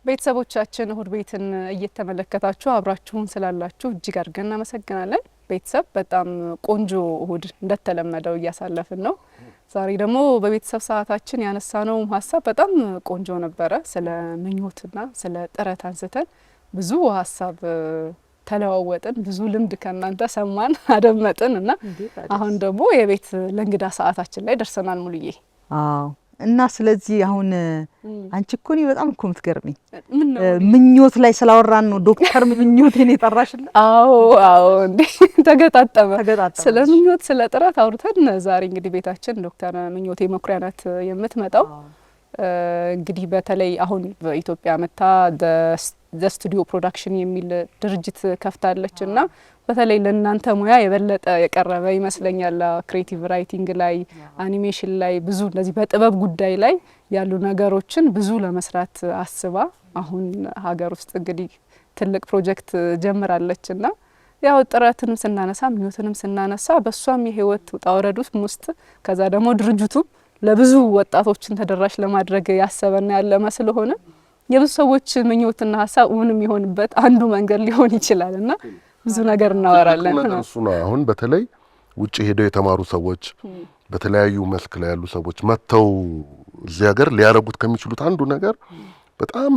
ቤተሰቦቻችን እሁድ ቤትን እየተመለከታችሁ አብራችሁን ስላላችሁ እጅግ አድርገን እናመሰግናለን። ቤተሰብ በጣም ቆንጆ እሁድ እንደተለመደው እያሳለፍን ነው። ዛሬ ደግሞ በቤተሰብ ሰዓታችን ያነሳነው ሀሳብ በጣም ቆንጆ ነበረ። ስለ ምኞትና ስለ ጥረት አንስተን ብዙ ሀሳብ ተለዋወጥን፣ ብዙ ልምድ ከእናንተ ሰማን አደመጥን እና አሁን ደግሞ የቤት ለእንግዳ ሰዓታችን ላይ ደርሰናል። ሙሉዬ እና ስለዚህ አሁን አንቺ እኮ እኔ በጣም እኮ የምትገርሚኝ ምኞት ላይ ስላወራን ነው ዶክተር ምኞቴን የጠራሽልኝ። አዎ እንዴ ተገጣጠመ። ስለ ምኞት ስለ ጥረት አውርተን ዛሬ እንግዲህ ቤታችን ዶክተር ምኞቴ መኩሪያ ናት የምትመጣው። እንግዲህ በተለይ አሁን በኢትዮጵያ መታ ዘ ስቱዲዮ ፕሮዳክሽን የሚል ድርጅት ከፍታለች እና በተለይ ለእናንተ ሙያ የበለጠ የቀረበ ይመስለኛል። ክሬቲቭ ራይቲንግ ላይ፣ አኒሜሽን ላይ ብዙ እንደዚህ በጥበብ ጉዳይ ላይ ያሉ ነገሮችን ብዙ ለመስራት አስባ አሁን ሀገር ውስጥ እንግዲህ ትልቅ ፕሮጀክት ጀምራለች እና ያው ጥረትንም ስናነሳ ምኞትንም ስናነሳ በሷም የህይወት ውጣ ውረድ ውስጥ ከዛ ደግሞ ድርጅቱም ለብዙ ወጣቶችን ተደራሽ ለማድረግ ያሰበና ያለመ ስለሆነ የብዙ ሰዎች ምኞትና ሀሳብ ምንም ይሆንበት አንዱ መንገድ ሊሆን ይችላል እና ብዙ ነገር እናወራለን። እሱና አሁን በተለይ ውጪ ሄደው የተማሩ ሰዎች በተለያዩ መስክ ላይ ያሉ ሰዎች መተው እዚህ ሀገር ሊያረጉት ከሚችሉት አንዱ ነገር በጣም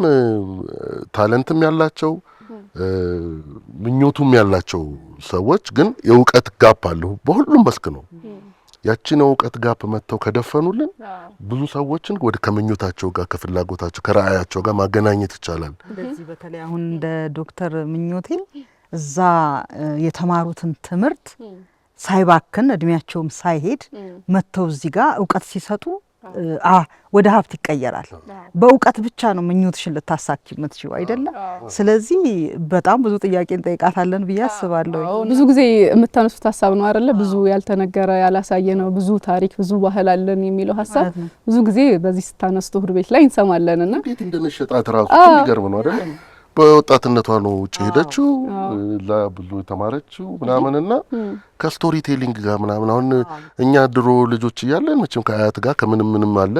ታለንትም ያላቸው ምኞቱም ያላቸው ሰዎች ግን የእውቀት ጋፕ አለው በሁሉም መስክ ነው። ያቺን እውቀት ጋፕ መተው ከደፈኑልን ብዙ ሰዎችን ወደ ከምኞታቸው ጋር ከፍላጎታቸው ከራእያቸው ጋር ማገናኘት ይቻላል። በዚህ በተለይ አሁን እንደ ዶክተር ምኞቴ እዛ የተማሩትን ትምህርት ሳይባክን እድሜያቸውም ሳይሄድ መተው እዚህ ጋር እውቀት ሲሰጡ ወደ ሀብት ይቀየራል። በእውቀት ብቻ ነው ምኞትሽን ልታሳኪ የምትችይው አይደለም። ስለዚህ በጣም ብዙ ጥያቄ እንጠይቃታለን ብዬ አስባለሁ። ብዙ ጊዜ የምታነሱት ሀሳብ ነው አይደለ? ብዙ ያልተነገረ ያላሳየ ነው፣ ብዙ ታሪክ ብዙ ባህል አለን የሚለው ሀሳብ ብዙ ጊዜ በዚህ ስታነሱት እሁድ ቤት ላይ እንሰማለንና እንዴት እንደነሸጣት ራሱ የሚገርም ነው አይደል? በወጣትነቷ ነው ውጭ ሄደችው ለብዙ ተማረችው ምናምንና ከስቶሪ ቴሊንግ ጋር ምናምን አሁን እኛ ድሮ ልጆች እያለን መቼም ከአያት ጋር ከምንም አለ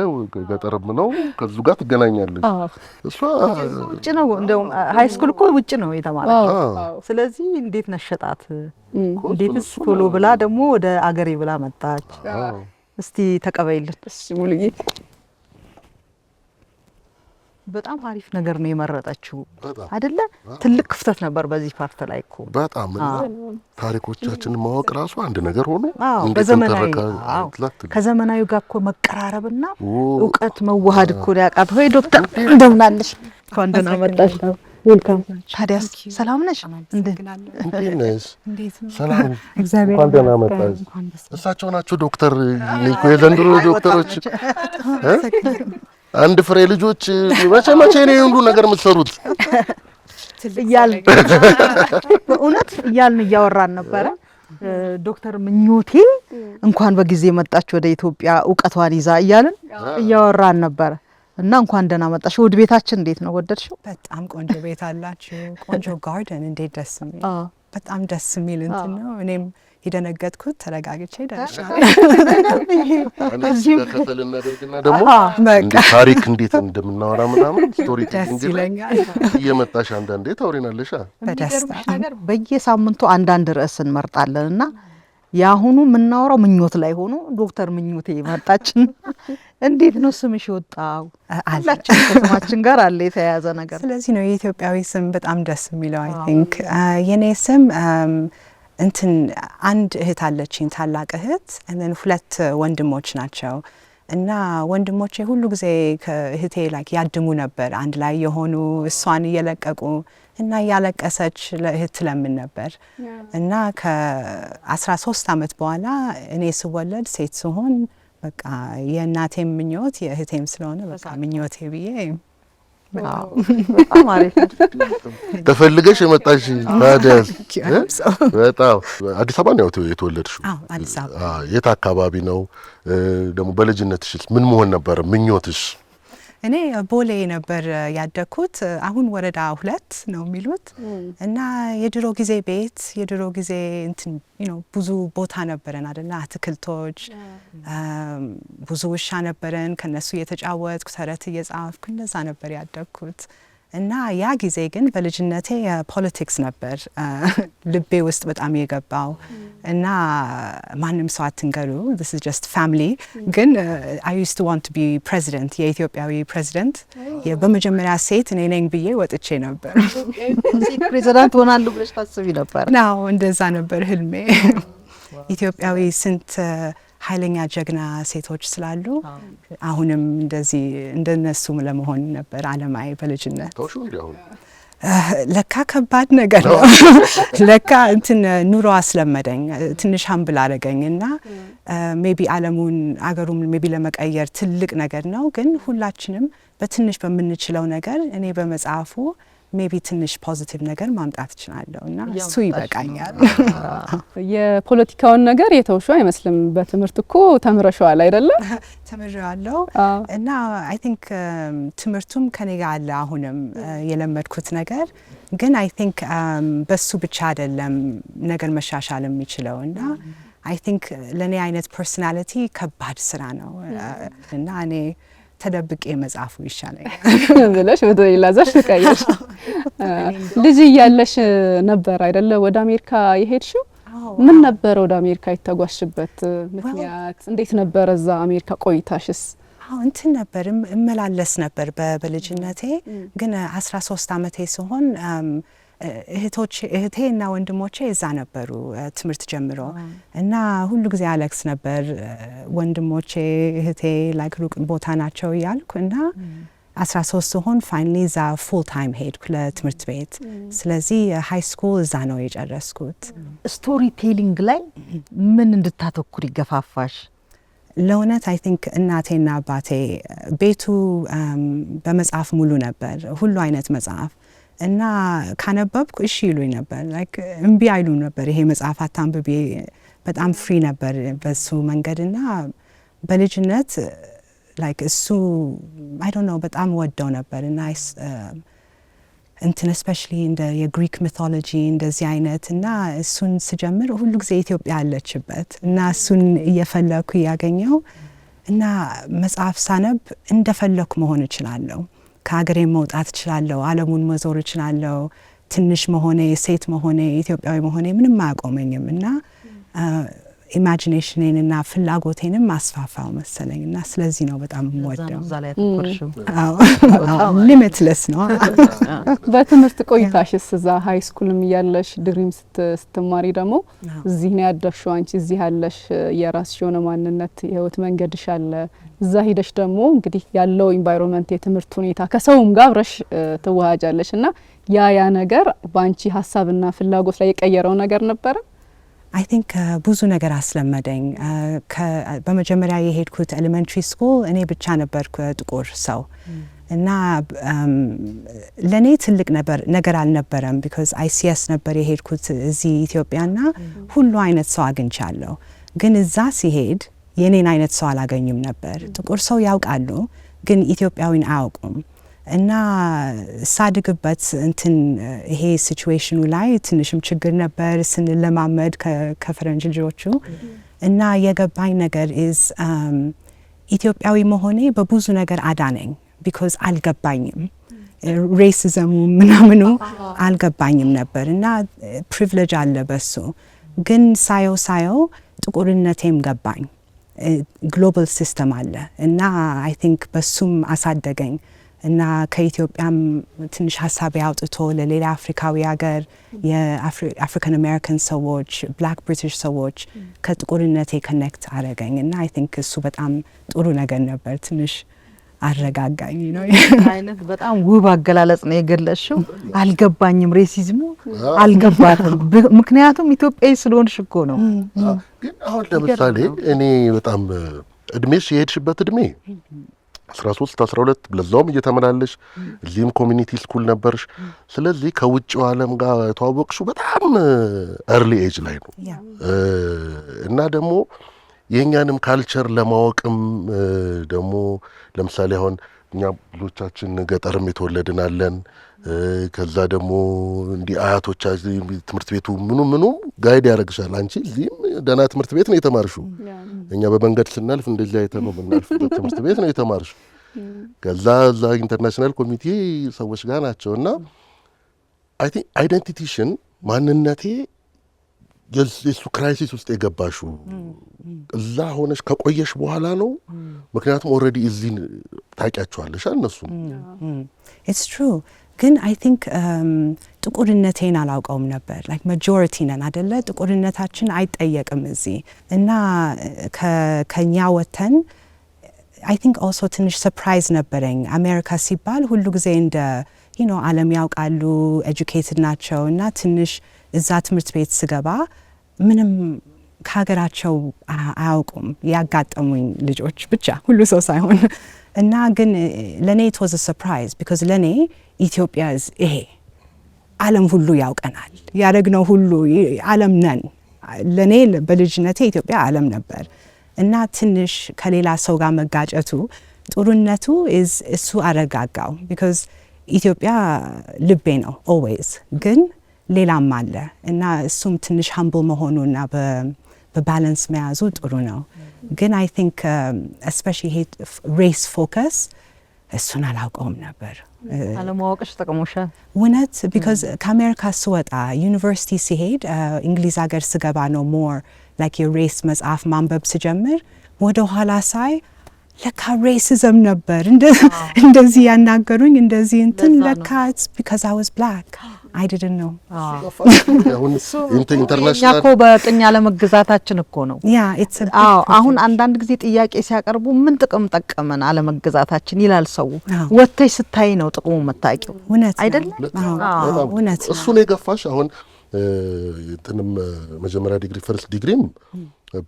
ገጠርም ነው ከዙ ጋር ትገናኛለች። እሷ ውጭ ነው እንደው ሃይ ስኩል እኮ ውጭ ነው የተማረችው። ስለዚህ እንዴት ነሸጣት? እንዴትስ ቶሎ ብላ ደግሞ ወደ አገሬ ብላ መጣች? እስቲ ተቀበይልን። እሺ ሙሉዬ በጣም አሪፍ ነገር ነው የመረጠችው አይደለ? ትልቅ ክፍተት ነበር በዚህ ፓርት ላይ እኮ በጣም ታሪኮቻችንን ማወቅ ራሱ አንድ ነገር ሆኖ ከዘመናዊ ጋር እኮ መቀራረብና እውቀት መዋሃድ እኮ ያቃተው። ሆይ ዶክተር እንደምን አለሽ? እንኳን ደህና መጣሽ። ዌልካም። ታዲያስ ሰላም ነሽ? እንዴት ነሽ? ሰላም እግዚአብሔር። እንኳን ደህና መጣሽ። እሳቸው ናቸው ዶክተር ኒኮ የዘንድሮ ዶክተሮች አንድ ፍሬ ልጆች መቼ ነው ሁሉ ነገር የምትሰሩት እያልን በእውነት እያልን እያወራን ነበረ። ዶክተር ምኞቴ እንኳን በጊዜ መጣች ወደ ኢትዮጵያ እውቀቷን ይዛ እያልን እያወራን ነበረ እና እንኳን ደህና መጣሽ። ውድ ቤታችን እንዴት ነው? ወደድሽው? በጣም ቆንጆ ቤት አላችሁ። ቆንጆ ጋርደን እንዴት ደስ የሚል በጣም ደስ የሚል እንትን ነው። እኔም የደነገጥኩት ተረጋግቼ ደርሻለሁ። እዚህ ከተል እናደርግና ደግሞ ታሪክ እንዴት እንደምናወራ ምናምን ስቶሪ ቴሊንግ ይለኛል። እየመጣሽ አንዳንዴ ታውሪናለሽ። በደስታ በየሳምንቱ አንዳንድ ርዕስ እንመርጣለንና ያሁኑ የምናወራው ምኞት ላይ ሆኖ ዶክተር ምኞቴ መጣችን። እንዴት ነው ስምሽ ወጣው? አላችን ስማችን ጋር አለ የተያያዘ ነገር። ስለዚህ ነው የኢትዮጵያዊ ስም በጣም ደስ የሚለው። አይ ቲንክ የኔ ስም እንትን አንድ እህት አለችኝ፣ ታላቅ እህት እና ሁለት ወንድሞች ናቸው። እና ወንድሞቼ ሁሉ ጊዜ ከእህቴ ላይክ ያድሙ ነበር አንድ ላይ የሆኑ እሷን እየለቀቁ እና ያለቀሰች ለእህት ለምን ነበር። እና ከ13 አመት በኋላ እኔ ስወለድ ሴት ስሆን በቃ የእናቴም ምኞት የእህቴም ስለሆነ በቃ ምኞቴ ብዬ በጣም አሪፍ ተፈልገሽ የመጣሽ ታዲያስ? በጣም አዲስ አበባ ነው የተወለድሽው? አዎ አዲስ አበባ። የት አካባቢ ነው ደግሞ? በልጅነትሽ ምን መሆን ነበር ምኞትሽ? እኔ ቦሌ ነበር ያደኩት። አሁን ወረዳ 2 ነው የሚሉት እና የድሮ ጊዜ ቤት የድሮ ጊዜ እንትን ብዙ ቦታ ነበረን አይደል? አትክልቶች ብዙ ውሻ ነበረን። ከነሱ እየተጫወትኩ ተረት እየጻፍኩ እንደዛ ነበር ያደኩት እና ያ ጊዜ ግን በልጅነቴ ፖለቲክስ ነበር ልቤ ውስጥ በጣም የገባው እና ማንም ሰው አትንገሩ this is just family ግን I used to want to be president የኢትዮጵያዊ ፕሬዚደንት በመጀመሪያ ሴት እኔ ነኝ ብዬ ወጥቼ ነበር ፕሬዚዳንት ሆናለሁ ብለሽ ታስቢ ነበር? ነው እንደዛ ነበር ህልሜ ኢትዮጵያዊ ስንት ኃይለኛ ጀግና ሴቶች ስላሉ አሁንም እንደዚህ እንደነሱም ለመሆን ነበር አለማይ በልጅነት ለካ ከባድ ነገር ነው ለካ እንትን ኑሮ አስለመደኝ ትንሽ ሀምብል አረገኝና ሜቢ ዓለሙን አገሩን ሜቢ ለመቀየር ትልቅ ነገር ነው ግን ሁላችንም በትንሽ በምንችለው ነገር እኔ በመጽሐፉ ሜቢ ትንሽ ፖዚቲቭ ነገር ማምጣት እችላለሁ እና እሱ ይበቃኛል የፖለቲካውን ነገር የተውሹ አይመስልም በትምህርት እኮ ተምረሻል አይደለ ተምሬያለሁ እና አይ ቲንክ ትምህርቱም ከኔ ጋር አለ አሁንም የለመድኩት ነገር ግን አይ ቲንክ በሱ ብቻ አይደለም ነገር መሻሻል የሚችለው እና አይ ቲንክ ለኔ አይነት ፐርሰናሊቲ ከባድ ስራ ነው እና እኔ ተደብቄ መጻፉ ይሻለኛል ብለሽ በሌላ ዘርፍ ቀየርሽ ልጅ እያለሽ ነበር አይደለ ወደ አሜሪካ የሄድሽው ምን ነበር ወደ አሜሪካ የተጓዝሽበት ምክንያት እንዴት ነበር እዛ አሜሪካ ቆይታሽስ እንትን ነበር እመላለስ ነበር በልጅነቴ ግን 13 አመቴ ሲሆን እህቴና ወንድሞቼ እዛ ነበሩ ትምህርት ጀምሮ እና ሁሉ ጊዜ አለክስ ነበር ወንድሞቼ እህቴ ላይክ ሩቅ ቦታ ናቸው ያልኩ እና 13 ሲሆን ፋይናሊ ዛ ፉል ታይም ሄድኩ ለትምህርት ቤት ስለዚህ ሃይ ስኩል እዛ ነው የጨረስኩት ስቶሪ ቴሊንግ ላይ ምን እንድታተኩር ይገፋፋሽ ለእውነት አይ ቲንክ እናቴና አባቴ ቤቱ በመጽሐፍ ሙሉ ነበር ሁሉ አይነት መጽሐፍ እና ካነበብኩ እሺ ይሉኝ ነበር ላይክ እምቢ አይሉ ነበር ይሄ መጽሐፍ አታንብቤ በጣም ፍሪ ነበር በሱ መንገድና በልጅነት ላይክ እሱ አይ ዶንት ኖ በጣም ወደው ነበርና እንትን ስፔሻሊ እንደ የግሪክ ሚቶሎጂ እንደዚህ አይነት እና እሱን ስጀምር ሁሉ ጊዜ ኢትዮጵያ አለችበት እና እሱን እየፈለኩ ያገኘው እና መጽሐፍ ሳነብ እንደፈለኩ መሆን እችላለሁ ከሀገሬ መውጣት እችላለሁ ዓለሙን መዞር እችላለሁ ትንሽ መሆኔ ሴት መሆኔ ኢትዮጵያዊ መሆኔ ምንም አያቆመኝም እና ኢማጂኔሽኔንና ፍላጎቴንም ማስፋፋው መሰለኝና ስለዚህ ነው በጣም ወደው እዛ ላይ ተቆርሽው ሊሚትለስ ነው በትምህርት ቆይታሽስ እዛ ሃይ ስኩልም ያለሽ ድሪም ስትማሪ ደግሞ እዚህ ነው ያደሽው አንቺ እዚህ ያለሽ የራስሽ የሆነ ማንነት የህይወት መንገድሽ አለ እዛ ሄደሽ ደግሞ እንግዲህ ያለው ኢንቫይሮንመንት የትምህርት ሁኔታ ከሰውም ጋር አብረሽ ትዋሃጃለሽ እና ያ ነገር ባንቺ ሐሳብና ፍላጎት ላይ የቀየረው ነገር ነበር I think ብዙ ነገር አስለመደኝ በመጀመሪያ የሄድኩት ኤሌመንተሪ ስኩል እኔ ብቻ ነበርኩ ጥቁር ሰው እና ለኔ ትልቅ ነገር አልነበረም because ICS ነበር የሄድኩት እዚህ ኢትዮጵያና ሁሉ አይነት ሰው አግኝቻለሁ ግን እዛ ሲሄድ የኔን አይነት ሰው አላገኝም ነበር ጥቁር ሰው ያውቃሉ ግን ኢትዮጵያዊን አያውቁም እና ሳድግበት እንትን ይሄ ሲቹዌሽኑ ላይ ትንሽም ችግር ነበር ስንለማመድ ከፈረንጅ ልጆቹ እና የገባኝ ነገር is ኢትዮጵያዊ መሆኔ በብዙ ነገር አዳነኝ because አልገባኝም ሬሲዝሙ ምናምኑ አልገባኝም ነበር እና ፕሪቪሌጅ አለ በሱ ግን ሳየው ጥቁርነቴም ገባኝ ግሎባል ሲስተም አለ እና አይ ቲንክ በሱም አሳደገኝ እና ከኢትዮጵያም ትንሽ ሐሳብ ያውጥቶ ለሌላ አፍሪካዊ ሀገር የአፍሪካን አሜሪካን ሰዎች ብላክ ብሪቲሽ ሰዎች ከጥቁርነቴ ኮኔክት አረገኝ እና አይ ቲንክ እሱ በጣም ጥሩ ነገር ነበር ትንሽ አረጋጋኝ ነው አይነት በጣም ውብ አገላለጽ ነው የገለጽሽው አልገባኝም ሬሲዝሙ አልገባትም ምክንያቱም ኢትዮጵያዊ ስለሆንሽ እኮ ነው ግን አሁን ለምሳሌ እኔ በጣም እድሜሽ የሄድሽበት እድሜ 13 12 ለዛውም እየተመላለሽ እዚህም ኮሚኒቲ ስኩል ነበርሽ ስለዚህ ከውጭው ዓለም ጋር ተዋወቅሽው በጣም early age ላይ ነው እና ደግሞ የኛንም ካልቸር ለማወቅም ደግሞ ለምሳሌ አሁን እኛ ብዙዎቻችን ገጠርም የተወለድን አለን ከዛ ደግሞ እንዲ አያቶቻችን ትምህርት ቤቱ ምኑ ጋይድ ያደርግሻል አንቺ እዚህም ደህና ትምህርት ቤት ነው የተማርሽው እኛ በመንገድ ስናልፍ እንደዚህ አይተነው በእናልፍበት ትምህርት ቤት ነው የተማርሽው ከዛ እዛ ኢንተርናሽናል ኮሚቴ ሰዎች ጋር ናቸውና አይ ቲንክ አይደንቲቲሽን ማንነቴ የሱ ክራይሲስ ውስጥ የገባሹ እዛ ሆነሽ ከቆየሽ በኋላ ነው። ምክንያቱም ኦልሬዲ እዚህ ታውቂያቸዋለሽ እነሱም ኢትስ ትሩ ግን አይ ቲንክ ጥቁርነቴን አላውቀውም ነበር። ላይክ ማጆሪቲ ነን አደለ? ጥቁርነታችን አይጠየቅም እዚህ እና ከኛ ወተን አይ ቲንክ ኦልሶ ትንሽ ሰርፕራይዝ ነበረኝ። አሜሪካ ሲባል ሁሉ ጊዜ እንደ ዓለም ያውቃሉ ኤጁኬትድ ናቸው እና ትንሽ እዛ ትምህርት ቤት ስገባ ምንም ከሀገራቸው አያውቁም ያጋጠሙኝ ልጆች ብቻ ሁሉ ሰው ሳይሆን እና ግን ለኔ it was a surprise because ለኔ ኢትዮጵያ ይሄ ዓለም ሁሉ ያውቀናል ያደረግነው ሁሉ ዓለም ነን። ለኔ በልጅነቴ ኢትዮጵያ ዓለም ነበር እና ትንሽ ከሌላ ሰው ጋር መጋጨቱ ጥሩነቱ እሱ አረጋጋው because ኢትዮጵያ ልቤ ነው always ግን ሌላም አለ እና እሱም ትንሽ humble መሆኑና በባላንስ መያዙ ጥሩ ነው። ግን I think especially race focus እሱን አላውቀውም ነበር። አለማወቅሽ ጠቅሞሻል እውነት because ከአሜሪካ ስወጣ ዩኒቨርሲቲ ሲሄድ እንግሊዝ ሀገር ስገባ ነው more like የሬስ መጽሐፍ ማንበብ ስጀምር ወደ ኋላ ሳይ ለካ ሬሲዝም ነበር እንደዚህ ያናገሩኝ እንደዚህ እንትን ለካ it's because I was black I didn't know ኢንተርናሽናል እኮ በቅኝ አለመገዛታችን እኮ ነው። አሁን አንዳንድ ጊዜ ጥያቄ ሲያቀርቡ ምን ጥቅም ጠቀመን አለመገዛታችን ይላል ሰው። ወጥተሽ ስታይ ነው ጥቅሙ መታቂው አይደል? እውነት እሱ ነው የገፋሽ። አሁን እንትንም መጀመሪያ ዲግሪ ፈርስት ዲግሪም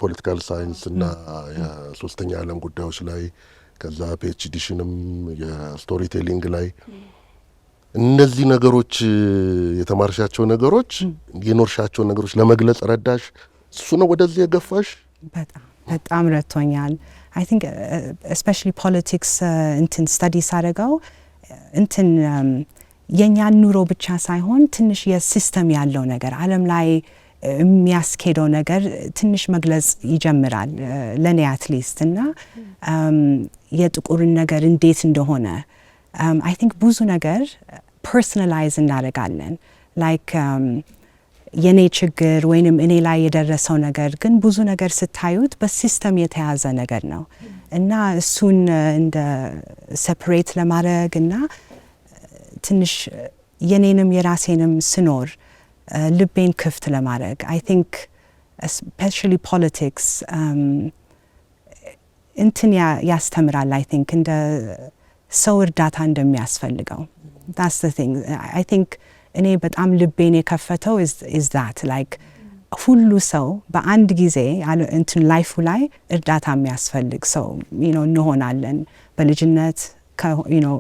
ፖለቲካል ሳይንስ እና የሶስተኛ ዓለም ጉዳዮች ላይ ከዛ ፒኤችዲሽንም የስቶሪ ቴሊንግ ላይ እነዚህ ነገሮች የተማርሻቸው ነገሮች የኖርሻቸው ነገሮች ለመግለጽ ረዳሽ። እሱ ነው ወደዚህ የገፋሽ። በጣም ረድቶኛል። I think especially politics እንትን ስታዲ ሳደርገው እንትን የኛን ኑሮ ብቻ ሳይሆን ትንሽ የሲስተም ያለው ነገር ዓለም ላይ የሚያስኬደው ነገር ትንሽ መግለጽ ይጀምራል ለኔ አትሊስት እና የጥቁርን ነገር እንዴት እንደሆነ I think ብዙ ነገር ፐርሰናላይዝ እናደርጋለን like የኔ ችግር ወይንም እኔ ላይ የደረሰው ነገር ግን ብዙ ነገር ስታዩት በሲስተም የተያዘ ነገር ነው እና እሱን እንደ ሴፐሬት ለማድረግ እና ትንሽ የኔንም የራሴንም ስኖር ልቤን ክፍት ለማድረግ I think especially politics እንትን ያስተምራል I think እንደ ሰው እርዳታ እንደሚያስፈልገው that's the thing I think እኔ በጣም ልቤን የከፈተው is that like ሁሉ ሰው በአንድ ጊዜ እንትን ላይፉ ላይ እርዳታ የሚያስፈልግ ሰው እንሆናለን በልጅነት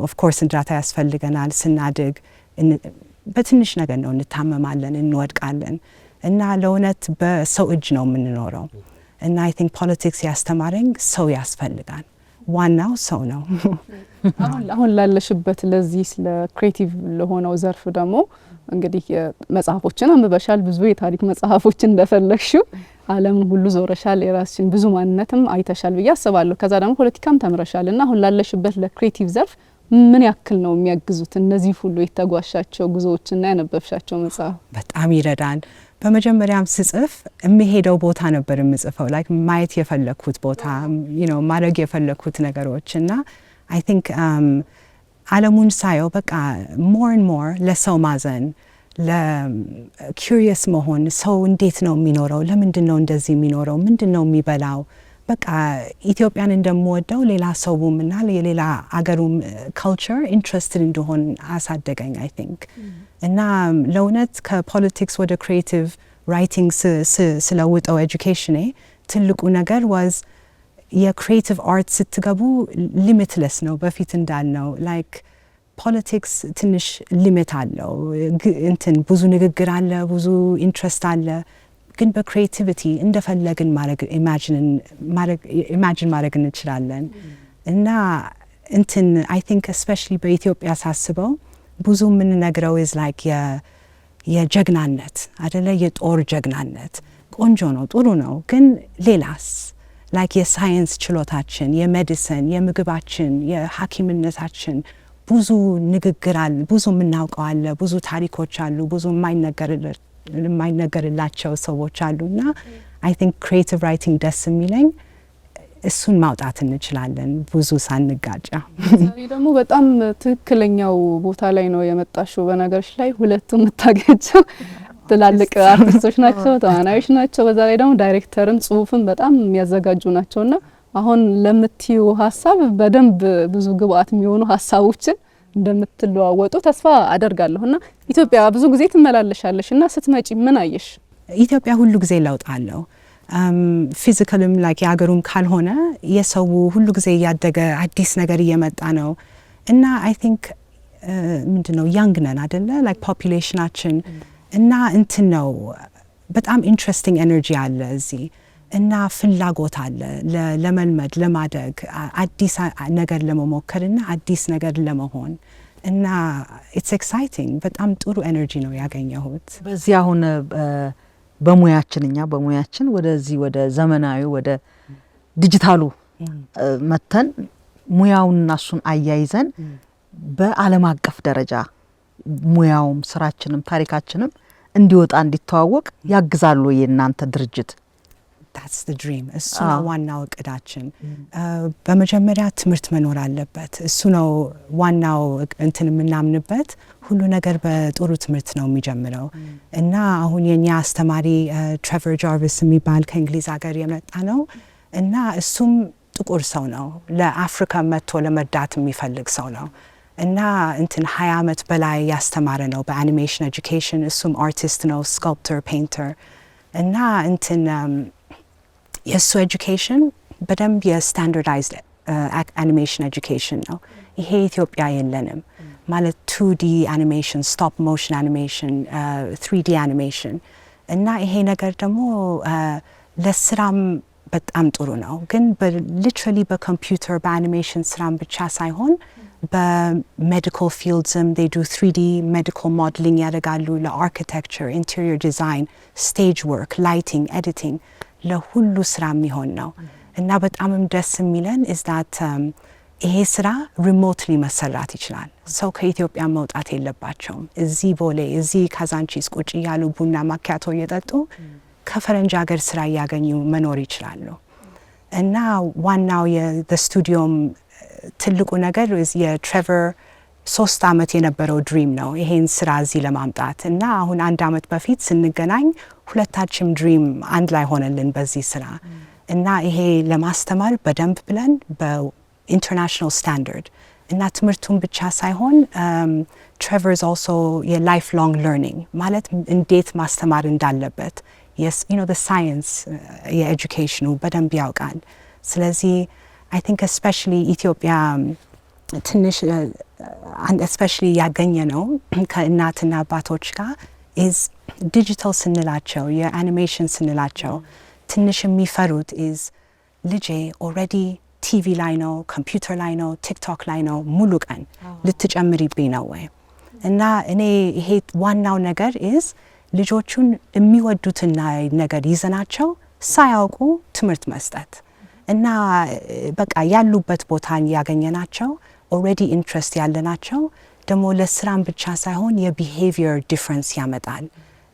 of course እርዳታ ያስፈልገናል ስናድግ በትንሽ ነገር ነው እንታመማለን እንወድቃለን እና ለእውነት በሰው እጅ ነው የምንኖረው እና I think politics ያስተማረኝ ሰው ያስፈልጋል ዋናው ሰው ነው አሁን ላለሽበት ለዚህ ስለ ክሬቲቭ ለሆነው ዘርፍ ደግሞ እንግዲህ መጽሐፎችን አንብበሻል ብዙ የታሪክ መጽሐፎች እንደፈለግሽው ዓለምን ሁሉ ዞረሻል የራስሽን ብዙ ማንነትም አይተሻል ብዬ አስባለሁ ከዛ ደግሞ ፖለቲካም ተምረሻልና አሁን ላለሽበት ለክሬቲቭ ዘርፍ ምን ያክል ነው የሚያግዙት እነዚህ ሁሉ የተጓሻቸው ጉዞዎችና ያነበብሻቸው መጽሐፍ? በጣም ይረዳል። በመጀመሪያም ስጽፍ የሚሄደው ቦታ ነበር የምጽፈው like ማየት የፈለኩት ቦታ ማድረግ የፈለኩት ነገሮች እና I think ዓለሙን ሳየው በቃ more and more ለሰው ማዘን ለኪዩሪየስ መሆን ሰው እንዴት ነው የሚኖረው ለምንድን ነው እንደዚህ የሚኖረው ምንድን ነው የሚበላው በቃ ኢትዮጵያን እንደምወደው ሌላ ሰውም እና የሌላ አገሩም culture interested እንደሆን አሳደገኝ I think እና ለእውነት ከፖለቲክስ ወደ ክሪኤቲቭ ራይቲንግ ስለውጠው ኤጁኬሽኔ ትልቁ ነገር was የክሪኤቲቭ አርት ስትገቡ ሊሚትለስ ነው በፊት እንዳልነው like ፖለቲክስ ትንሽ ሊሚት አለው እንትን ብዙ ንግግር አለ ብዙ ኢንትረስት አለ ግን በክሪኤቲቪቲ እንደፈለግን ኢማጂን ማድረግ እንችላለን እና እንትን I think especially በኢትዮጵያ ሳስበው ብዙ የምንነግረው is like የጀግናነት አይደለ የጦር ጀግናነት ቆንጆ ነው ጥሩ ነው ግን ሌላስ ላይክ የሳይንስ ችሎታችን፣ የሜዲሲን፣ የምግባችን፣ የሐኪምነታችን ብዙ ንግግር አለ፣ ብዙ የምናውቀው አለ፣ ብዙ ታሪኮች አሉ፣ ብዙ የማይነገርላቸው ሰዎች አሉና አይ ቲንክ ክሪኤቲቭ ራይቲንግ ደስ የሚለኝ እሱን ማውጣት እንችላለን ብዙ ሳንጋጫ። ደግሞ በጣም ትክክለኛው ቦታ ላይ ነው የመጣሽው። በነገርሽ ላይ ሁለቱም የምታገኘው ትላልቅ አርቲስቶች ናቸው፣ ተዋናዮች ናቸው። በዛ ላይ ደግሞ ዳይሬክተርም ጽሁፍም በጣም የሚያዘጋጁ ናቸውና አሁን ለምትዩ ሀሳብ በደንብ ብዙ ግብአት የሚሆኑ ሀሳቦችን እንደምትለዋወጡ ተስፋ አደርጋለሁና ኢትዮጵያ ብዙ ጊዜ ትመላለሻለሽና ስትመጪ ምን አየሽ? ኢትዮጵያ ሁሉ ጊዜ ለውጥ አለው። ፊዚካልም ላይክ የሀገሩም ካልሆነ የሰው ሁሉ ጊዜ እያደገ አዲስ ነገር እየመጣ ነው እና አይ ቲንክ ምንድነው ያንግ ነን አይደለ ላይክ ፖፑሌሽናችን እና እንትን ነው በጣም ኢንትረስቲንግ ኤነርጂ አለ እዚህ እና ፍላጎት አለ ለመልመድ ለማደግ አዲስ ነገር ለመሞከርና አዲስ ነገር ለመሆን እና ኢትስ ኤክሳይቲንግ በጣም ጥሩ ኤነርጂ ነው ያገኘሁት። በዚህ አሁን በሙያችን ወደዚህ ወደ ዘመናዊ ወደ ዲጂታሉ መተን ሙያውንና እሱን አያይዘን በዓለም አቀፍ ደረጃ ሙያውም ስራችንም ታሪካችንም እንዲወጣ እንዲተዋወቅ ያግዛሉ የእናንተ ድርጅት? that's the dream እሱ ነው ዋናው እቅዳችን። በመጀመሪያ ትምህርት መኖር አለበት። እሱ ነው ዋናው እንትን የምናምንበት። ሁሉ ነገር በጥሩ ትምህርት ነው የሚጀምረው እና አሁን የኛ አስተማሪ ትሬቨር ጃርቪስ የሚባል ከእንግሊዝ ሀገር የመጣ ነው እና እሱም ጥቁር ሰው ነው። ለአፍሪካ መጥቶ ለመርዳት የሚፈልግ ሰው ነው እና እንትን 20 ዓመት በላይ ያስተማረ ነው በአኒሜሽን ኤጁኬሽን። እሱም አርቲስት ነው፣ ስካልፕተር፣ ፔይንተር እና እንትን የእሱ ኤጁኬሽን በደንብ የስታንዳርዳይዝድ አኒሜሽን ኤጁኬሽን ነው። ይሄ ኢትዮጵያ የለንም ማለት 2D አኒሜሽን፣ ስቶፕ ሞሽን አኒሜሽን፣ 3D አኒሜሽን እና ይሄ ነገር ደግሞ ለስራም በጣም ጥሩ ነው። ግን ሊትራሊ በኮምፒውተር በአኒሜሽን ስራም ብቻ ሳይሆን በሜዲካል ፊልድስም they do 3D ሜዲካል ሞዴሊንግ ያደርጋሉ። ለአርኪቴክቸር፣ ኢንቴሪየር ዲዛይን፣ ስቴጅ ወርክ፣ ላይቲንግ፣ ኤዲቲንግ ለሁሉ ስራ የሚሆን ነው እና በጣምም ደስ የሚለን is that ይሄ ስራ ሪሞትሊ መሰራት ይችላል። ሰው ከኢትዮጵያ መውጣት የለባቸውም። እዚህ ቦሌ፣ እዚህ ካዛንቺስ ቁጭ እያሉ ቡና ማኪያቶ እየጠጡ ከፈረንጅ ሀገር ስራ እያገኙ መኖር ይችላሉ እና ዋናው የስቱዲዮም ትልቁ ነገር የትሬቨር 3 ዓመት የነበረው ድሪም ነው ይሄን ስራ እዚህ ለማምጣት እና አሁን 1 ዓመት በፊት ስንገናኝ ሁለታችንም ድሪም አንድ ላይ ሆነልን በዚህ ስራ እና ይሄ ለማስተማር በደንብ ብለን በኢንተርናሽናል ስታንዳርድ እና ትምህርቱን ብቻ ሳይሆን ትሬቨር is also የላይፍ ሎንግ ለርኒንግ ማለት እንዴት ማስተማር እንዳለበት the science የኤጁኬሽኑ በደንብ ያውቃል። ስለዚህ I think especially ኢትዮጵያ ትንሽ especially ያገኘ ነው ከእናትና አባቶች ጋር is digital ስንላቸው የአኒሜሽን ስንላቸው ትንሽ የሚፈሩት is ልጄ already ቲቪ ላይ ነው፣ ኮምፒውተር ላይ ነው፣ ቲክቶክ ላይ ነው ሙሉ ቀን ልትጨምሪብኝ ነው ወይ? እና እኔ ይሄ ዋናው ነገር is ልጆቹን የሚወዱትን ነገር ይዘናቸው ሳያውቁ ትምህርት መስጠት እና በቃ ያሉበት ቦታ ያገኘናቸው ኦልሬዲ ኢንትረስት ያለናቸው ደግሞ ለስራም ብቻ ሳይሆን የቢሄቪየር ዲፍረንስ ያመጣል።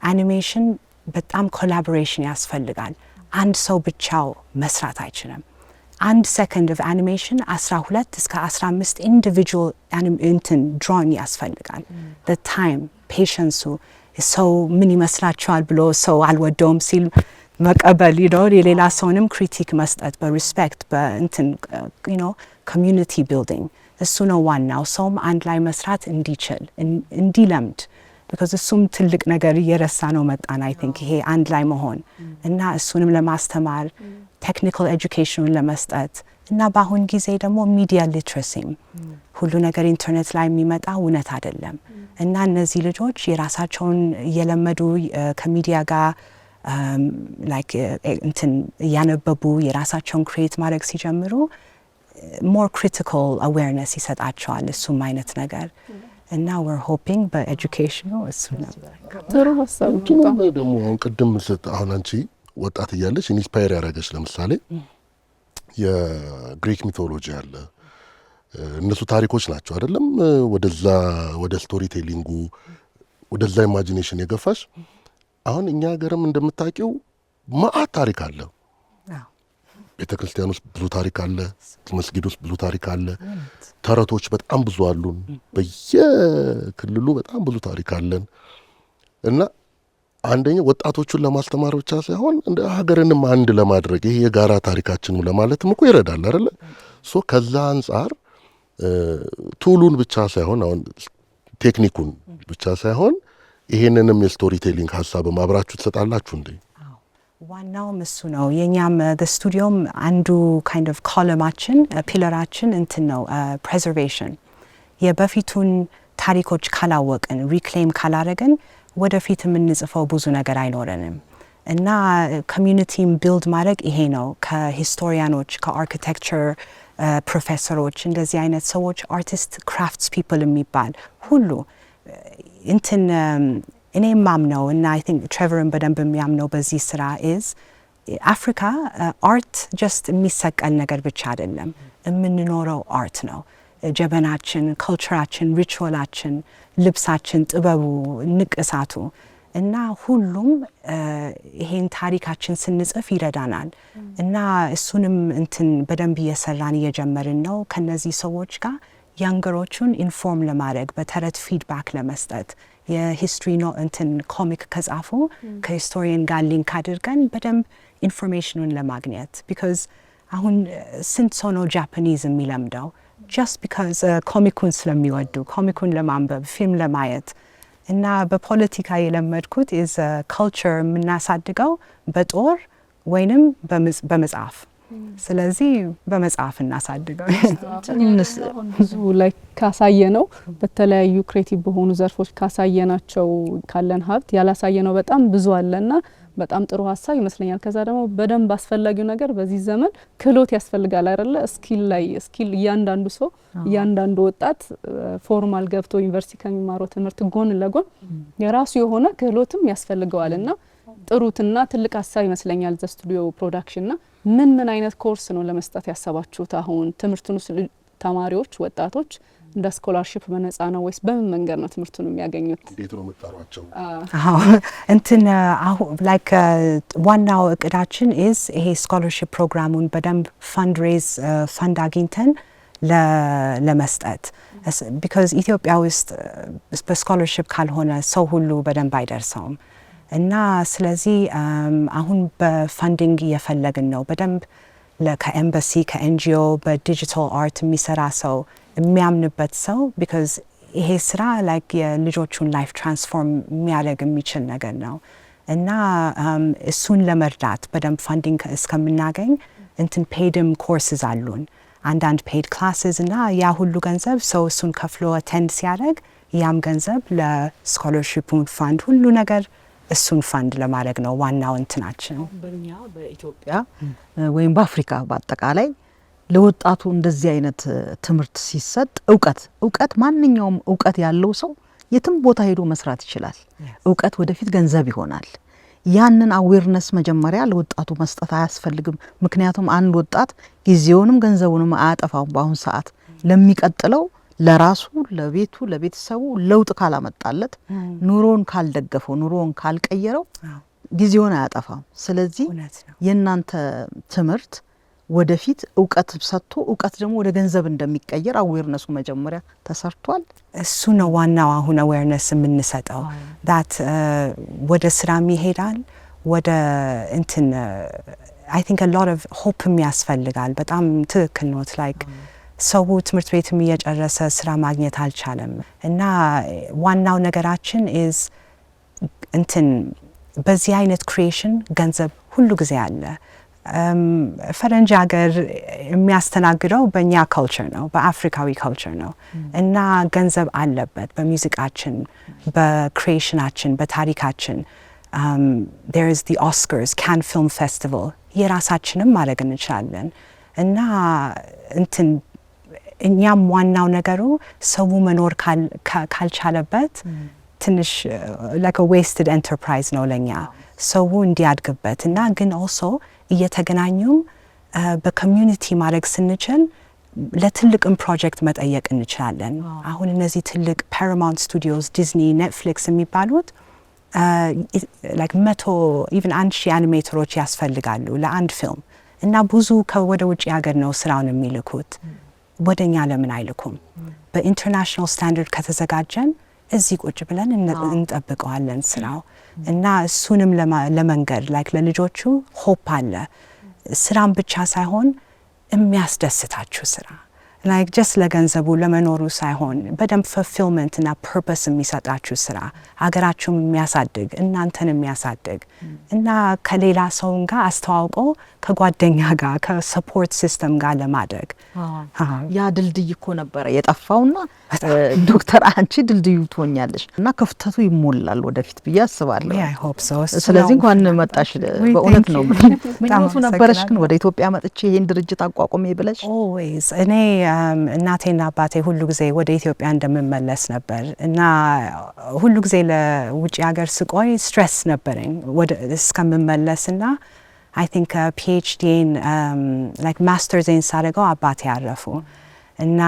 አኒሜሽን በጣም ኮላቦሬሽን ያስፈልጋል። አንድ ሰው ብቻው መስራት አይችልም። 1 ሰከንድ ኦፍ አኒሜሽን 12 እስከ 15 ኢንዲቪጁዋል እንትን ድሮይንግ ያስፈልጋል። the time patience ሰው ምን ይመስላችኋል ብሎ ሰው አልወደውም ሲል መቀበል የሌላ ሰውንም ክሪቲክ መስጠት በሪስፔክት በእንትን ኮሚዩኒቲ ቢልዲንግ እሱ ነው ዋናው። ሰውም አንድ ላይ መስራት እንዲችል እንዲለምድ because እሱም ትልቅ ነገር እየረሳ ነው መጣን አይ ቲንክ ይሄ አንድ ላይ መሆን እና እሱንም ለማስተማር ቴክኒካል ኤጁኬሽኑን ለመስጠት እና በአሁን ጊዜ ደግሞ ሚዲያ ሊትረሲም ሁሉ ነገር ኢንተርኔት ላይ የሚመጣ እውነት አይደለም እና እነዚህ ልጆች የራሳቸውን እየለመዱ ከሚዲያ ጋር ላይክ እንትን እያነበቡ የራሳቸውን ክሬት ማድረግ ሲጀምሩ ሞር ክሪቲካል አዌርነስ ይሰጣቸዋል እሱም አይነት ነገር እና we're hoping በኤጁኬሽኑ እሱ ነበር ጥሩ ሀሳብ ደግሞ አሁን ቅድም አሁን አንቺ ወጣት እያለች ኢንስፓየር ያደረገች ለምሳሌ የግሪክ ሚቶሎጂ አለ። እነሱ ታሪኮች ናቸው አይደለም ወደዛ ወደ ስቶሪ ቴሊንጉ ወደዛ ኢማጂኔሽን የገፋሽ። አሁን እኛ ሀገርም እንደምታውቂው ማአት ታሪክ አለ። ቤተ ክርስቲያን ውስጥ ብዙ ታሪክ አለ፣ መስጊድ ውስጥ ብዙ ታሪክ አለ፣ ተረቶች በጣም ብዙ አሉን፣ በየክልሉ በጣም ብዙ ታሪክ አለን። እና አንደኛ ወጣቶቹን ለማስተማር ብቻ ሳይሆን እንደ ሀገርንም አንድ ለማድረግ ይሄ የጋራ ታሪካችን ለማለትም እኮ ይረዳል አይደለ? ሶ ከዛ አንጻር ቱሉን ብቻ ሳይሆን አሁን ቴክኒኩን ብቻ ሳይሆን ይሄንንም የስቶሪ ቴሊንግ ሀሳብም አብራችሁ ትሰጣላችሁ እንዴ? ዋናውም እሱ ነው። የኛም ስቱዲዮም አንዱ ካይንድ ኦፍ ኮለማችን ፒለራችን እንትን ነው ፕሬዘርቬሽን። የበፊቱን ታሪኮች ካላወቅን ሪክሌም ካላረግን ወደፊት የምንጽፈው ብዙ ነገር አይኖረንም እና ኮሚዩኒቲም ቢልድ ማድረግ ይሄ ነው። ከሂስቶሪያኖች ከአርኪቴክቸር ፕሮፌሰሮች እንደዚህ አይነት ሰዎች አርቲስት ክራፍትስ ፒፕል የሚባል ሁሉ እንትን እኔ ማምነው እና አይ ቲንክ ትሬቨርን በደንብ የሚያምነው በዚህ ስራ ኢዝ አፍሪካ አርት ጀስት የሚሰቀል ነገር ብቻ አይደለም፣ የምንኖረው አርት ነው። ጀበናችን፣ ካልቸራችን፣ ሪቹዋላችን፣ ልብሳችን፣ ጥበቡ፣ ንቅሳቱ እና ሁሉም ይሄን ታሪካችን ስንጽፍ ይረዳናል እና እሱንም እንትን በደንብ እየሰራን እየጀመርን ነው ከነዚህ ሰዎች ጋር ያንገሮቹን ኢንፎርም ለማድረግ በተረት ፊድባክ ለመስጠት የሂስትሪ ነው እንትን ኮሚክ ከጻፉ ከሂስቶሪያን ጋር ሊንክ አድርገን በደንብ ኢንፎርሜሽኑን ለማግኘት ቢካዝ አሁን ስንት ሰው ነው ጃፓኒዝ የሚለምደው ጀስት ቢካዝ ኮሚኩን ስለሚወዱ ኮሚኩን ለማንበብ ፊልም ለማየት እና በፖለቲካ የለመድኩት ኢዝ ካልቸር የምናሳድገው በጦር ወይንም በመጽሐፍ ስለዚህ በመጽሐፍ እናሳድገው። ብዙ ላይ ካሳየ ነው በተለያዩ ክሬቲቭ በሆኑ ዘርፎች ካሳየናቸው ካለን ሀብት ያላሳየነው በጣም ብዙ አለና በጣም ጥሩ ሀሳብ ይመስለኛል። ከዛ ደግሞ በደንብ አስፈላጊው ነገር በዚህ ዘመን ክህሎት ያስፈልጋል አይደለ? ስኪል እያንዳንዱ ሰው እያንዳንዱ ወጣት ፎርማል ገብቶ ዩኒቨርሲቲ ከሚማረው ትምህርት ጎን ለጎን የራሱ የሆነ ክህሎትም ያስፈልገዋልና ጥሩትና ትልቅ ሀሳብ ይመስለኛል። ዘ ስቱዲዮ ፕሮዳክሽንና ምን አይነት ኮርስ ነው ለመስጠት ያሰባችሁት? አሁን ትምህርቱን ተማሪዎች ወጣቶች እንደ ስኮላርሺፕ በነፃ ነው ወይስ በምን መንገድ ነው ትምህርቱን የሚያገኙት? እንዴት ነው የምትጠሯቸው? እንትን ላይክ ዋናው እቅዳችን ኢዝ ይሄ ስኮላርሺፕ ፕሮግራሙን በደንብ ፈንድ አግኝተን ለመስጠት ቢካዝ ኢትዮጵያ ውስጥ በስኮላርሺፕ ካልሆነ ሰው ሁሉ በደንብ አይደርሰውም እና ስለዚህ አሁን በፋንዲንግ እየፈለግን ነው በደንብ ከኤምባሲ ከኤንጂኦ በዲጂታል አርት የሚሰራ ሰው የሚያምንበት ሰው ቢካዝ ይሄ ስራ ላይክ የልጆቹን ላይፍ ትራንስፎርም የሚያደርግ የሚችል ነገር ነው እና እሱን ለመርዳት በደንብ ፋንዲንግ እስከምናገኝ እንትን ፔድም ኮርስስ አሉን አንዳንድ ፔድ ክላስስ እና ያ ሁሉ ገንዘብ ሰው እሱን ከፍሎ አቴንድ ሲያደርግ ያም ገንዘብ ለስኮላርሺፑን ፋንድ ሁሉ ነገር እሱን ፋንድ ለማድረግ ነው ዋናው እንትናችን። በእኛ በኢትዮጵያ ወይም በአፍሪካ በአጠቃላይ ለወጣቱ እንደዚህ አይነት ትምህርት ሲሰጥ እውቀት ማንኛውም እውቀት ያለው ሰው የትም ቦታ ሄዶ መስራት ይችላል። እውቀት ወደፊት ገንዘብ ይሆናል። ያንን አዌርነስ መጀመሪያ ለወጣቱ መስጠት አያስፈልግም። ምክንያቱም አንድ ወጣት ጊዜውንም ገንዘቡንም አያጠፋም። በአሁን ሰዓት ለሚቀጥለው ለራሱ ለቤቱ ለቤተሰቡ ለውጥ ካላመጣለት ኑሮን ካልደገፈው ኑሮን ካልቀየረው ጊዜውን አያጠፋም። ስለዚህ የእናንተ ትምህርት ወደፊት እውቀት ሰጥቶ እውቀት ደግሞ ወደ ገንዘብ እንደሚቀየር አዌርነሱ መጀመሪያ ተሰርቷል። እሱ ነው ዋናው አሁን አዌርነስ የምንሰጠው ዳት ወደ ስራም ይሄዳል ወደ እንትን አይ ቲንክ a lot of hope ያስፈልጋል። በጣም ትክክል ነው ላይክ ሰው ትምህርት ቤትም እየጨረሰ ስራ ማግኘት አልቻለም እና ዋናው ነገራችን ኢዝ እንትን በዚህ አይነት ክሪኤሽን ገንዘብ ሁሉ ጊዜ አለ። ፈረንጅ ሀገር የሚያስተናግደው በእኛ ካልቸር ነው በአፍሪካዊ ካልቸር ነው እና ገንዘብ አለበት በሙዚቃችን በክሪኤሽናችን በታሪካችን there is the Oscars Cannes Film Festival የራሳችንም ማድረግ እንችላለን እና እንትን እኛም ዋናው ነገሩ ሰው መኖር ካልቻለበት ትንሽ like a wasted enterprise ነው ለኛ ሰው እንዲያድግበት እና ግን also እየተገናኙም በኮሚዩኒቲ ማድረግ ስንችል ለትልቅም ፕሮጀክት መጠየቅ እንችላለን። አሁን እነዚህ ትልቅ ፓራማውንት ስቱዲዮስ፣ ዲዝኒ፣ ኔትፍሊክስ የሚባሉት ላይክ 100 ኢቭን 1000 አኒሜተሮች ያስፈልጋሉ ለአንድ ፊልም እና ብዙ ወደ ውጭ ሀገር ነው ስራውን የሚልኩት። ወደኛ ለምን አይልኩም? በኢንተርናሽናል ስታንዳርድ ከተዘጋጀን እዚህ ቁጭ ብለን እንጠብቀዋለን ስራው እና እሱንም ለመንገድ ላይክ ለልጆቹ ሆፕ አለ። ስራም ብቻ ሳይሆን የሚያስደስታችሁ ስራ ላይክ ጀስት ለገንዘቡ ለመኖሩ ሳይሆን በደንብ fulfillment እና ፐርፐስ የሚሰጣችሁ ስራ ሀገራችሁም የሚያሳድግ እናንተን የሚያሳድግ እና ከሌላ ሰው ጋር አስተዋውቆ ከጓደኛ ጋር ከሰፖርት ሲስተም ጋር ለማድረግ ያ ድልድይ እኮ ነበረ የጠፋውና ዶክተር አንቺ ድልድዩ ትሆኛለሽ እና ክፍተቱ ይሞላል ወደፊት ብዬ አስባለሁ። ስለዚህ እንኳን መጣሽ በእውነት ነው። ምኞቱ ነበረሽ ግን ወደ ኢትዮጵያ መጥቼ ይሄን ድርጅት አቋቁሜ ብለሽ? ኦልዌይስ እኔ እናቴና አባቴ ሁሉ ጊዜ ወደ ኢትዮጵያ እንደምመለስ ነበር እና ሁሉ ጊዜ ለውጭ ሀገር ስቆይ ስትሬስ ነበረኝ ወደ እስከምመለስና I think PhDን like master's ሳደርገው አባቴ ያረፉ እና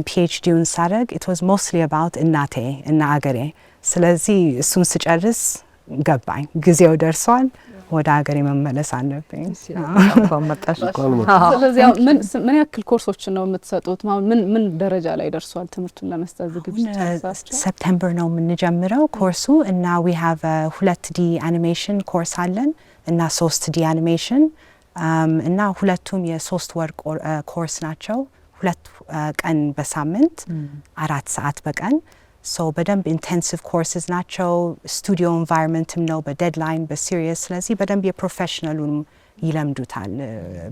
PhDውን ሳደርግ it was mostly about እናቴ እና አገሬ። ስለዚህ እሱን ስጨርስ ገባኝ ጊዜው ደርሷል፣ ወደ ሀገሬ መመለስ አለብኝ። ስለዚህ ምን ያክል ኮርሶችን ነው የምትሰጡት? ምን ደረጃ ላይ ደርሷል ትምህርቱን ለመስጠት ዝግጅት? ሰፕቴምበር ነው የምንጀምረው ኮርሱ እና we have a 2D animation ኮርስ አለን እና 3D animation እና ሁለቱም የ3 ወር ኮርስ ናቸው። 2 ቀን በሳምንት 4 ሰዓት በቀን ሶ በደንብ ኢንቴንሲቭ ኮርስስ ናቸው። ስቱዲዮ ኢንቫይሮንመንትም ነው በዴድላይን በሲሪየስ። ስለዚህ በደንብ የፕሮፌሽናሉን ይለምዱታል።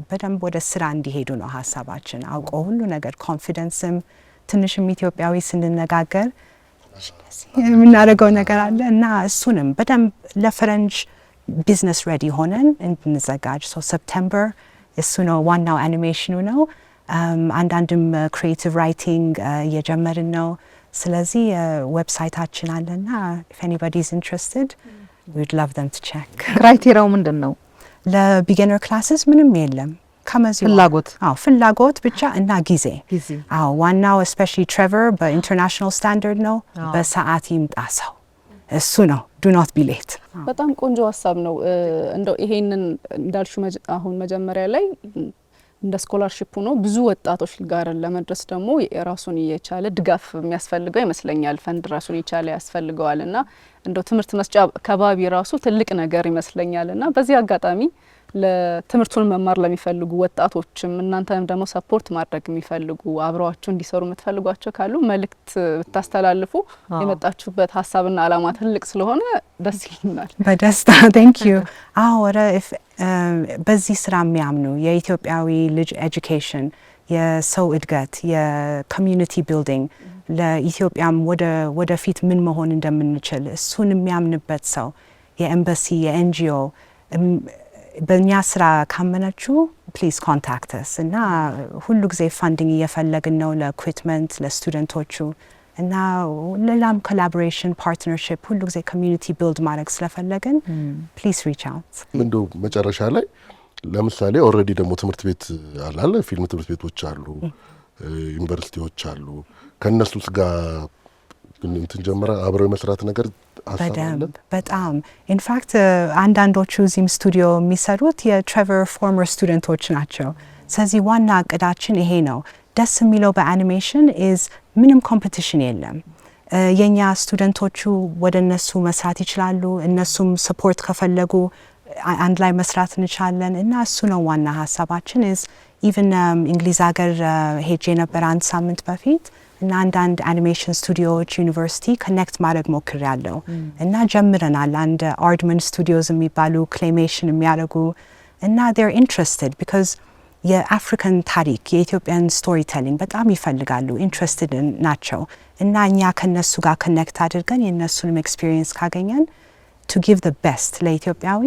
በደንብ ወደ ስራ እንዲሄዱ ነው ሀሳባችን። አውቀው ሁሉ ነገር ኮንፊደንስም ትንሽም ኢትዮጵያዊ ስንነጋገር የምናደርገው ነገር አለ እና እሱንም በደንብ ለፈረንጅ ቢዝነስ ሬዲ ሆነን እንድንዘጋጅ። ሶ ሰፕቴምበር እሱ ነው ዋናው አኒሜሽኑ ነው። አንዳንድም ክሪኤቲቭ ራይቲንግ እየጀመርን ነው። ስለዚህ ዌብሳይታችን አለና if anybody is interested we'd love them to check። ክራይቴሪያው ምንድን ነው? ለቢጊነር ክላስስ ምንም የለም ከመዚሁ ፍላጎት ብቻ እና ጊዜ። ዋናው especially ትሬቨር በኢንተርናሽናል ስታንዳርድ ነው። በሰዓት ይምጣ ሰው እሱ ነው። do not be late። በጣም ቆንጆ ሀሳብ ነው። እንደው ይሄንን እንዳልሹ አሁን መጀመሪያ ላይ እንደ ስኮላርሺፕ ሆኖ ብዙ ወጣቶች ጋር ለመድረስ ደግሞ የራሱን የቻለ ድጋፍ የሚያስፈልገው ይመስለኛል። ፈንድ ራሱን የቻለ ያስፈልገዋልና እንደው ትምህርት መስጫ ከባቢ ራሱ ትልቅ ነገር ይመስለኛልና በዚህ አጋጣሚ ለትምህርቱን መማር ለሚፈልጉ ወጣቶችም እናንተም ደግሞ ሰፖርት ማድረግ የሚፈልጉ አብረዋችሁ እንዲሰሩ የምትፈልጓቸው ካሉ መልእክት ብታስተላልፉ። የመጣችሁበት ሀሳብና አላማ ትልቅ ስለሆነ ደስ ይላል። በደስታ thank you። አወረ በዚህ ስራ የሚያምኑ የኢትዮጵያዊ ልጅ ኤጁኬሽን፣ የሰው እድገት፣ የኮሚዩኒቲ ቢልዲንግ ለኢትዮጵያም ወደፊት ምን መሆን እንደምንችል እሱን የሚያምንበት ሰው የኤምባሲ የኤንጂኦ በእኛ ስራ ካመናችሁ ፕሊዝ ኮንታክት ስ እና ሁሉ ጊዜ ፋንዲንግ እየፈለግን ነው ለኢኩዊፕመንት ለስቱደንቶቹ እና ሌላም ኮላቦሬሽን ፓርትነርሽፕ ሁሉ ጊዜ ኮሚዩኒቲ ቢልድ ማድረግ ስለፈለግን ፕሊዝ ሪች አውት። እንደው መጨረሻ ላይ ለምሳሌ ኦልሬዲ ደግሞ ትምህርት ቤት አላለ ፊልም ትምህርት ቤቶች አሉ፣ ዩኒቨርሲቲዎች አሉ። ከነሱስ ጋር እንትን ጀምራ አብረው መስራት ነገር በደንብ በጣም ኢንፋክት አንዳንዶቹ እዚህም ስቱዲዮ የሚሰሩት የትሬቨር ፎርመር ስቱደንቶች ናቸው። ስለዚህ ዋና እቅዳችን ይሄ ነው። ደስ የሚለው በአኒሜሽን ኢዝ ምንም ኮምፒቲሽን የለም። የኛ ስቱደንቶቹ ወደ እነሱ መስራት ይችላሉ። እነሱም ሰፖርት ከፈለጉ አንድ ላይ መስራት እንችላለን እና እሱ ነው ዋና ሀሳባችን። ኢዝ ኢቭን እንግሊዝ ሀገር ሄጄ ነበር አንድ ሳምንት በፊት እና አንዳንድ አኒሜሽን ስቱዲዮዎች ዩኒቨርሲቲ ኮኔክት ማድረግ ሞክሬያለሁ እና ጀምረናል። አንድ አርድመን ስቱዲዮስ የሚባሉ ክሌሜሽን የሚያደርጉ እና they're interested because የአፍሪካን ታሪክ የኢትዮጵያን ስቶሪ ቴሊንግ በጣም ይፈልጋሉ፣ ኢንትረስትድ ናቸው እና እኛ ከነሱ ጋር ኮኔክት አድርገን የእነሱንም ኤክስፒሪየንስ ካገኘን to give the best ለኢትዮጵያዊ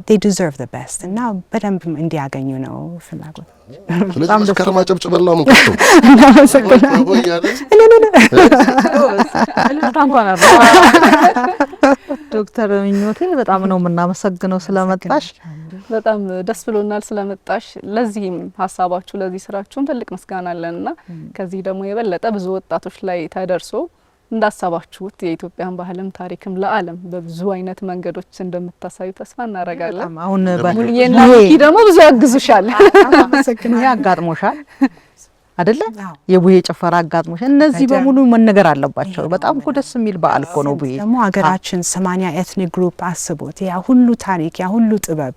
they deserve the best እና በደንብ እንዲያገኙ ነው ፍላጎት። ስለዚህ መስከረም አጨብጭበን ነው የምንከፍተው። ዶክተር ምኞቴ በጣም ነው የምናመሰግነው ስለመጣሽ። በጣም ደስ ብሎናል ስለመጣሽ። ለዚህም ሀሳባችሁ ለዚህ ስራችሁም ትልቅ ምስጋና አለንና ከዚህ ደግሞ የበለጠ ብዙ ወጣቶች ላይ ተደርሶ እንዳሳባችሁት የኢትዮጵያን ባህልም ታሪክም ለዓለም በብዙ አይነት መንገዶች እንደምታሳዩ ተስፋ እናደርጋለን። አሁን ሙሉዬና ሚኪ ደግሞ ብዙ ያግዙሻል። ያጋጥሞሻል አይደለ? የቡሄ ጭፈራ አጋጥሞሻል። እነዚህ በሙሉ መነገር አለባቸው። በጣም እኮ ደስ የሚል በዓል እኮ ነው ቡሄ። ደግሞ ሀገራችን 80 ኤትኒክ ግሩፕ አስቦት ያ ሁሉ ታሪክ ያ ሁሉ ጥበብ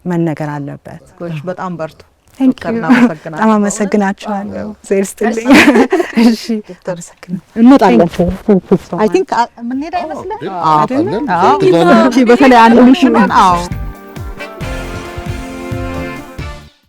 መነገር አለበት። በጣም በርቱ። በጣም አመሰግናችኋለሁ። ዜርስጥልኝ። እሺ እንመጣለን። አይ ቲንክ ምን ሄዳ ይመስላል? አዎ በተለይ አንድ ልጅ